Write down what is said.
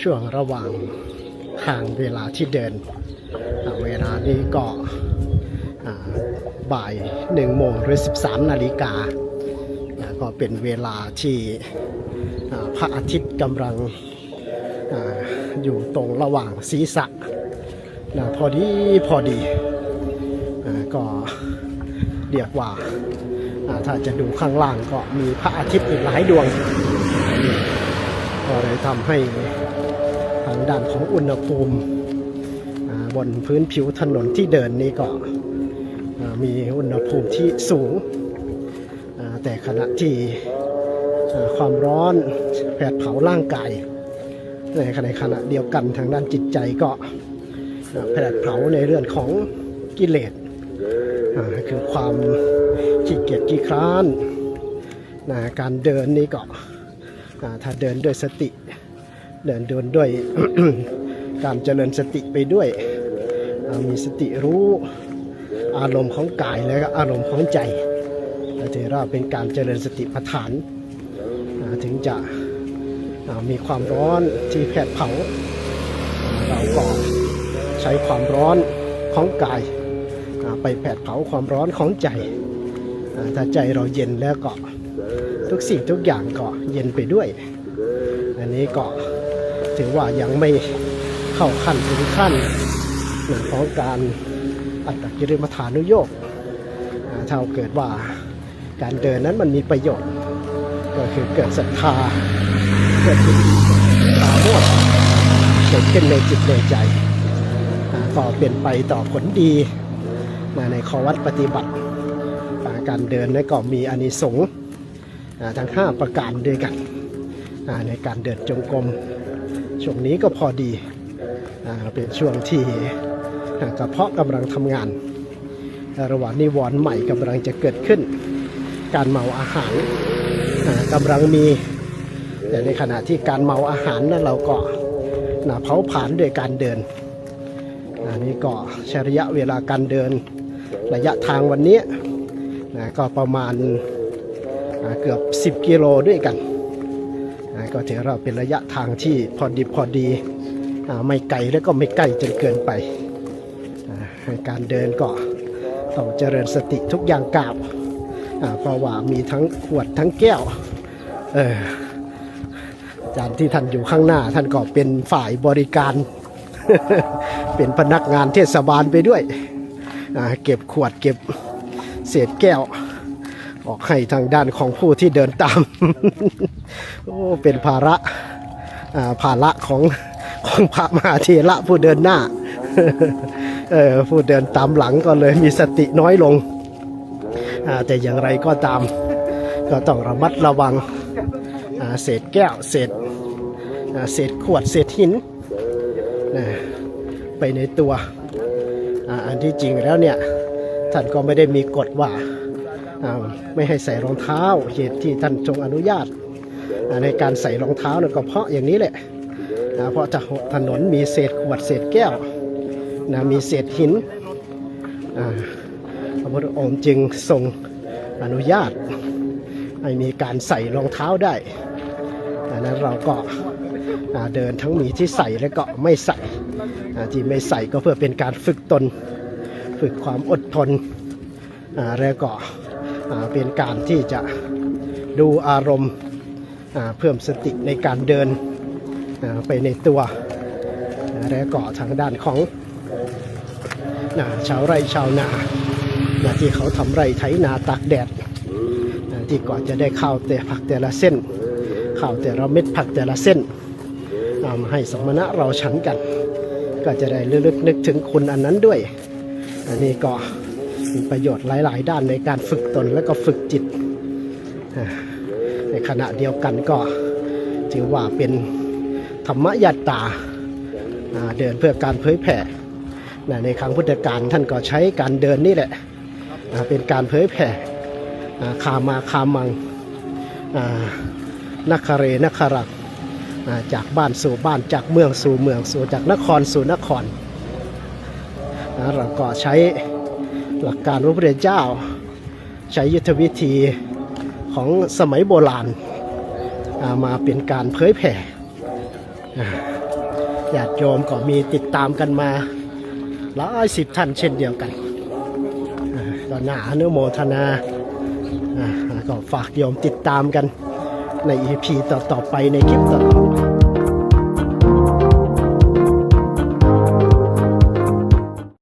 ช่วงระหว่างทางเวลาที่เดินเวลานี้ก็บ่าย1 โมงหรือ13 นาฬิกาก็เป็นเวลาที่พระอาทิตย์กำลังอยู่ตรงระหว่างศีรษะพอดีก็เรียกว่าถ้าจะดูข้างล่างก็มีพระอาทิตย์อีกหลายดวงก็เลยทำให้ทางด้านของอุณหภูมิบนพื้นผิวถนนที่เดินนี้ก็มีอุณหภูมิที่สูงแต่ขณะที่ความร้อนแผดเผาร่างกายในขณะเดียวกันทางด้านจิตใจก็แผดเผาในเรื่องของกิเลสคือความขี้เกียจขี้คร้านการเดินนี้ก็ถ้าเดินด้วยสติเดินด้วย การเจริญสติไปด้วยมีสติรู้อารมณ์ของกายและก็อารมณ์ของใจถือว่าเป็นการเจริญสติปัฏฐานถึงจะมีความร้อนที่แผดเผาเราก็ใช้ความร้อนของกายไปแผดเผาความร้อนของใจถ้าใจเราเย็นแล้วก็ทุกสิ่งทุกอย่างก็เย็นไปด้วยอันนี้ก็ถือว่ายังไม่เข้าขั้นถึงขั้นของการอัตตกิริมัฏฐานุโยคถ้าเกิดว่าการเดินนั้นมันมีประโยชน์ก็คือเกิดศรัทธาเกิดจิตปราโมทย์เกิดขึ้นในจิตในใจก็เป็นไปต่อผลดีในข้อวัดปฏิบัติการเดินนั้นก็มีอานิสงส์ทั้ง5ประการด้วยกันในการเดินจงกรมช่วงนี้ก็พอดีเป็นช่วงที่กระเพาะกำลังทำงานระหว่างนิวรณ์ใหม่กำลังจะเกิดขึ้นการเมาอาหารกำลังมีแต่ในขณะที่การเมาอาหารนั้นเราก็เผาผลาญด้วยการเดินนี่ก็ใช้ระยะเวลาการเดินระยะทางวันนี้ก็ประมาณเกือบ10 กิโลด้วยกันก็ถือว่าเป็นระยะทางที่พอดีไม่ไกลแล้วก็ไม่ใกล้จนเกินไปการเดินก็ต้องเจริญสติทุกอย่างก้าวเพราะว่ามีทั้งขวดทั้งแก้วอาจารย์ที่ท่านอยู่ข้างหน้าท่านก็เป็นฝ่ายบริการ เป็นพนักงานเทศบาลไปด้วยเก็บขวดเก็บเศษแก้วออกให้ทางด้านของผู้ที่เดินตาม โอ้เป็นภาระของพระมหาเถระผู้เดินหน้า ผู้เดินตามหลังก็เลยมีสติน้อยลงแต่อย่างไรก็ตามก็ต้องระมัดระวังเศษแก้วเศษขวดเศษหินไปในตัวอันที่จริงแล้วเนี่ยท่านก็ไม่ได้มีกฎว่าไม่ให้ใส่รองเท้าเหตุที่ท่านทรงอนุญาตในการใส่รองเท้านั่นก็เพราะอย่างนี้แหละเพราะถนนมีเศษขวดเศษแก้วมีเศษหินพระพุทธองค์จึงทรงอนุญาตให้มีการใส่รองเท้าได้ดังนั้นเราก็เดินทั้งมีที่ใส่และก็ไม่ใส่ที่ไม่ใส่ก็เพื่อเป็นการฝึกตนฝึกความอดทนแล้วก็เป็นการที่จะดูอารมณ์เพิ่มสติในการเดินไปในตัวแล้วก็ทางด้านของชาวไร่ชาวนาที่เขาทำไร่ไถนาตากแดดที่ก่อนจะได้ข้าวแต่ผักแต่ละเส้นข้าวแต่ละเม็ดผักแต่ละเส้นมาให้สมณะเราฉันกันก็จะได้ลึกนึกถึงคุณอันนั้นด้วยอันนี้ก็มีประโยชน์หลายๆด้านในการฝึกตนและก็ฝึกจิตในขณะเดียวกันก็ถือว่าเป็นธรรมยตราเดินเพื่อการเผยแผ่ในครั้งพุทธกาลท่านก็ใช้การเดินนี่แหละเป็นการเผยแผ่คามาคามังนักขเรนักขรักจากบ้านสู่บ้านจากเมืองสู่เมืองสู่จากนครสู่นครเราก็ใช้หลักการพระพุทธเจ้าใช้ยุทธวิธีของสมัยโบราณมาเป็นการเผยแผ่ ญาติโยมก็มีติดตามกันมาหลายสิบท่านเช่นเดียวกันก็น่าอนุโมทนาก็ฝากโยมติดตามกันใน EP ต่อๆไปในคลิปต่อๆไป